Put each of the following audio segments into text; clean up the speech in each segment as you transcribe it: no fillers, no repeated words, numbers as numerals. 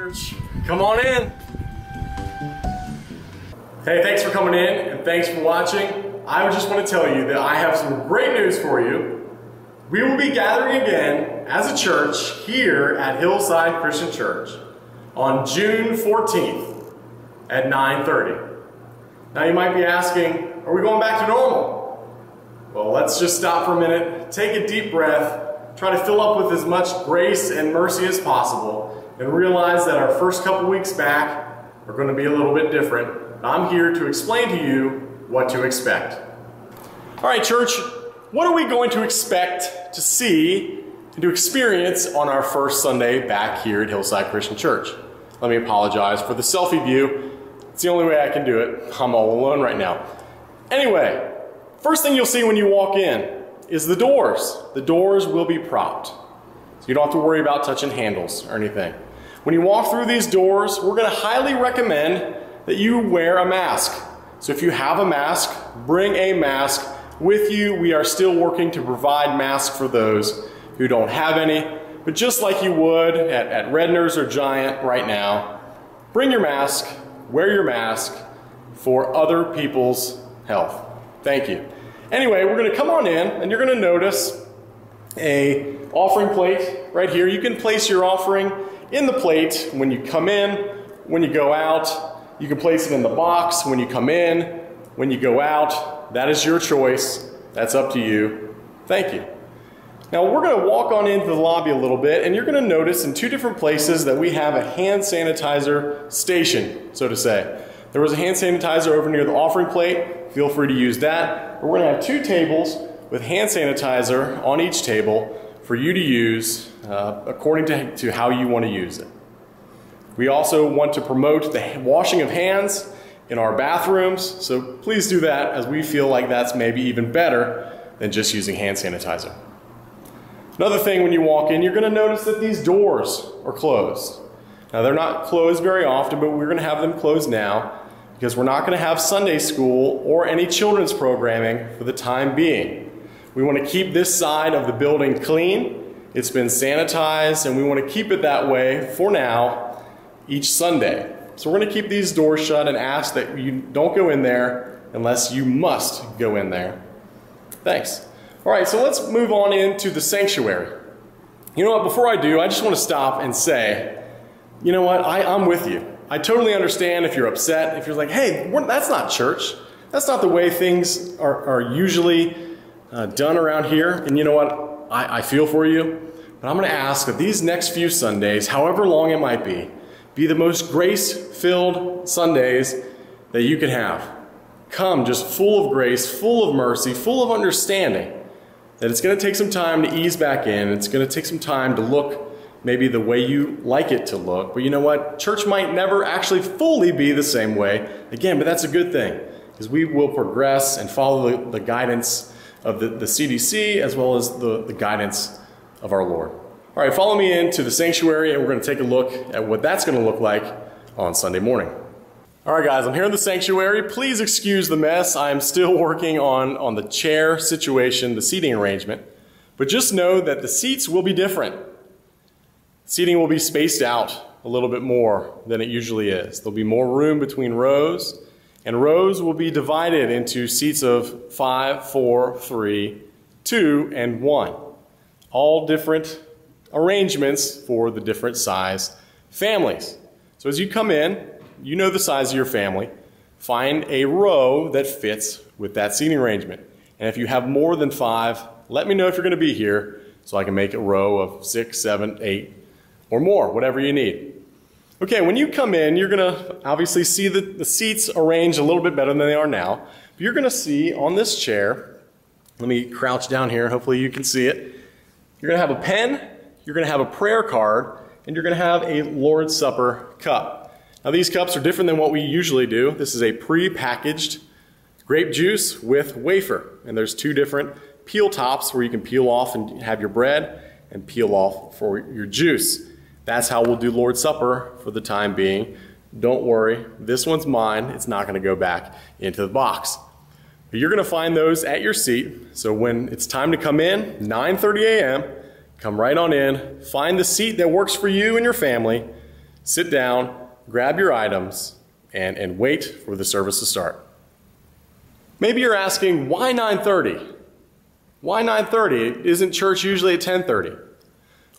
church. Come on in. Hey, thanks for coming in and thanks for watching. I just want to tell you that I have some great news for you. We will be gathering again as a church here at Hillside Christian Church on June 14th at 9:30. Now you might be asking, are we going back to normal? Well, let's just stop for a minute, take a deep breath, try to fill up with as much grace and mercy as possible, and realize that our first couple weeks back are going to be a little bit different. I'm here to explain to you what to expect. All right, church, what are we going to expect to see and to experience on our first Sunday back here at Hillside Christian Church? Let me apologize for the selfie view. It's the only way I can do it. I'm all alone right now. Anyway, first thing you'll see when you walk in is the doors. The doors will be propped, so you don't have to worry about touching handles or anything. When you walk through these doors, we're going to highly recommend that you wear a mask. So if you have a mask, bring a mask with you. We are still working to provide masks for those who don't have any, but just like you would at Redner's or Giant right now, bring your mask, wear your mask for other people's health. Thank you. Anyway, we're going to come on in and you're going to notice a offering plate right here. You can place your offering in the plate when you come in, when you go out. You can place it in the box when you come in, when you go out. That is your choice. That's up to you. Thank you. Now we're going to walk on into the lobby a little bit, and you're going to notice in two different places that we have a hand sanitizer station, so to say. There was a hand sanitizer over near the offering plate. Feel free to use that. But we're going to have two tables with hand sanitizer on each table for you to use according to how you want to use it. We also want to promote the washing of hands in our bathrooms, so please do that, as we feel like that's maybe even better than just using hand sanitizer. Another thing, when you walk in, you're going to notice that these doors are closed. Now they're not closed very often, but we're going to have them closed now because we're not going to have Sunday school or any children's programming for the time being. We want to keep this side of the building clean. It's been sanitized, and we want to keep it that way for now each Sunday. So we're going to keep these doors shut and ask that you don't go in there unless you must go in there. Thanks. All right, so let's move on into the sanctuary. You know what, before I do, I just want to stop and say, you know what, I'm with you. I totally understand if you're upset, if you're like, hey, that's not church. That's not the way things are usually done around here. And you know what, I feel for you. But I'm going to ask that these next few Sundays, however long it might be the most grace-filled Sundays that you can have. Come just full of grace, full of mercy, full of understanding. That it's going to take some time to ease back in. It's going to take some time to look maybe the way you like it to look. But you know what? Church might never actually fully be the same way again, but that's a good thing, because we will progress and follow the guidance of the CDC as well as the guidance of our Lord. All right, follow me into the sanctuary, and we're going to take a look at what that's going to look like on Sunday morning. All right, guys, I'm here in the sanctuary. Please excuse the mess. I'm still working on the chair situation, the seating arrangement. But just know that the seats will be different. Seating will be spaced out a little bit more than it usually is. There'll be more room between rows, and rows will be divided into seats of 5, 4, 3, 2, and 1. All different arrangements for the different size families. So as you come in, you know the size of your family. Find a row that fits with that seating arrangement. And if you have more than 5, let me know if you're going to be here so I can make a row of 6, 7, 8, or more, whatever you need. Okay, when you come in, you're going to obviously see the seats arranged a little bit better than they are now. But you're going to see on this chair, let me crouch down here, hopefully you can see it. You're going to have a pen, you're going to have a prayer card, and you're going to have a Lord's Supper cup. Now these cups are different than what we usually do. This is a pre-packaged grape juice with wafer. And there's two different peel tops where you can peel off and have your bread and peel off for your juice. That's how we'll do Lord's Supper for the time being. Don't worry, this one's mine. It's not going to go back into the box. But you're going to find those at your seat. So when it's time to come in, 9:30 a.m., come right on in, find the seat that works for you and your family, sit down, grab your items, and wait for the service to start. Maybe you're asking, why 9:30? Why 9:30? Isn't church usually at 10:30?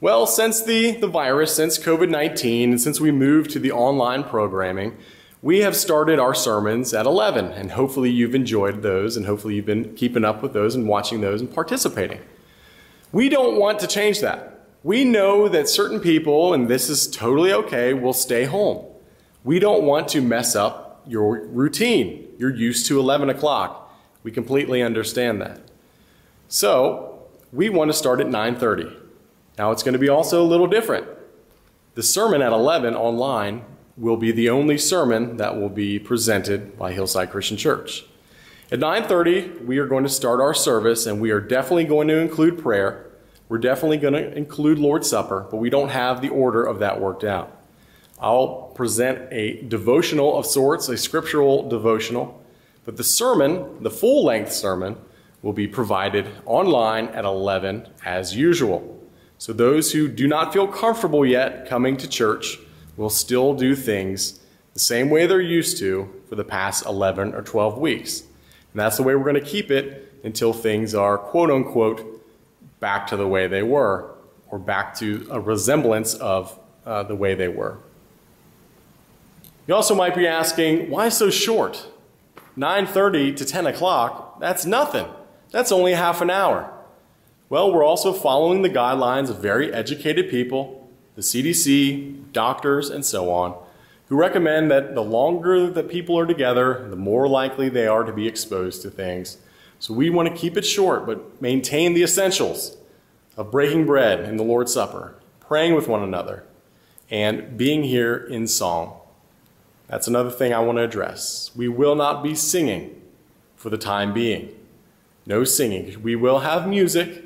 Well, since the virus, since COVID-19, and since we moved to the online programming, we have started our sermons at 11, and hopefully you've enjoyed those, and hopefully you've been keeping up with those and watching those and participating. We don't want to change that. We know that certain people, and this is totally okay, will stay home. We don't want to mess up your routine. You're used to 11 o'clock. We completely understand that. So we want to start at 9:30. Now it's going to be also a little different. The sermon at 11 online will be the only sermon that will be presented by Hillside Christian Church. At 9:30, we are going to start our service, and we are definitely going to include prayer. We're definitely going to include Lord's Supper, but we don't have the order of that worked out. I'll present a devotional of sorts, a scriptural devotional, but the sermon, the full-length sermon, will be provided online at 11 as usual. So those who do not feel comfortable yet coming to church will still do things the same way they're used to for the past 11 or 12 weeks. And that's the way we're going to keep it until things are, quote unquote, back to the way they were, or back to a resemblance of the way they were. You also might be asking, why so short? 9:30 to 10 o'clock, that's nothing. That's only half an hour. Well, we're also following the guidelines of very educated people, the CDC, doctors, and so on, who recommend that the longer that people are together, the more likely they are to be exposed to things. So we want to keep it short, but maintain the essentials of breaking bread in the Lord's Supper, praying with one another, and being here in song. That's another thing I want to address. We will not be singing for the time being. No singing. We will have music,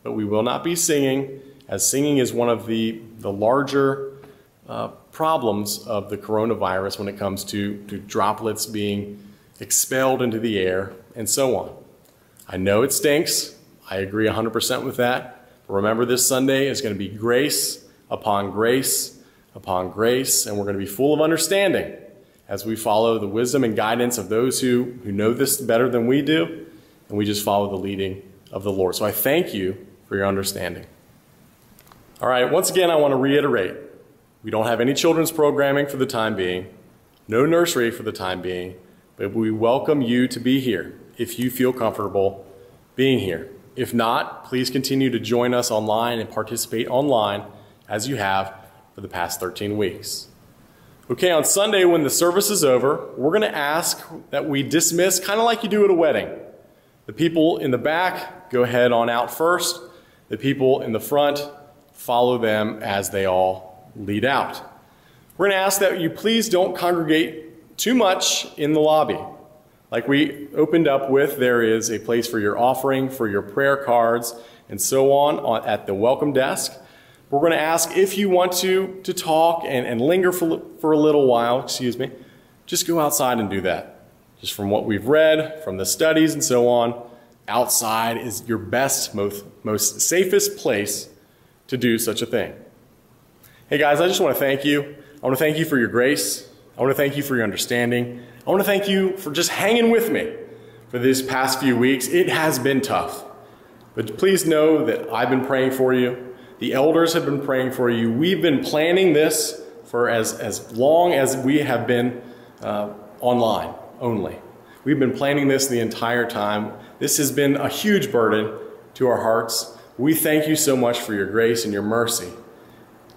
but we will not be singing, as singing is one of the larger problems of the coronavirus when it comes to droplets being expelled into the air and so on. I know it stinks. I agree 100% with that. But remember, this Sunday is going to be grace upon grace upon grace, and we're going to be full of understanding as we follow the wisdom and guidance of those who know this better than we do, and we just follow the leading of the Lord. So I thank you for your understanding. All right, once again, I want to reiterate, we don't have any children's programming for the time being, no nursery for the time being, but we welcome you to be here if you feel comfortable being here. If not, please continue to join us online and participate online as you have for the past 13 weeks. Okay, on Sunday when the service is over, we're going to ask that we dismiss, kind of like you do at a wedding. The people in the back go ahead on out first. The people in the front follow them as they all lead out. We're going to ask that you please don't congregate too much in the lobby. Like we opened up with, there is a place for your offering, for your prayer cards, and so on at the welcome desk. We're going to ask if you want to talk and linger for a little while, just go outside and do that. Just from what we've read, from the studies and so on, outside is your best, most safest place to do such a thing. Hey guys, I just want to thank you. I want to thank you for your grace. I want to thank you for your understanding. I want to thank you for just hanging with me for these past few weeks. It has been tough. But please know that I've been praying for you. The elders have been praying for you. We've been planning this for as long as we have been online only. We've been planning this the entire time. This has been a huge burden to our hearts. We thank you so much for your grace and your mercy.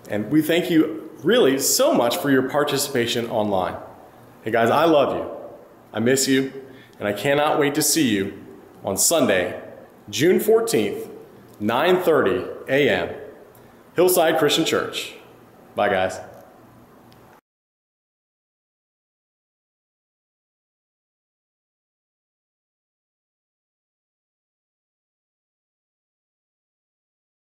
And we thank you really so much for your participation online. Hey guys, I love you. I miss you. And I cannot wait to see you on Sunday, June 14th, 9:30 a.m., Hillside Christian Church. Bye guys.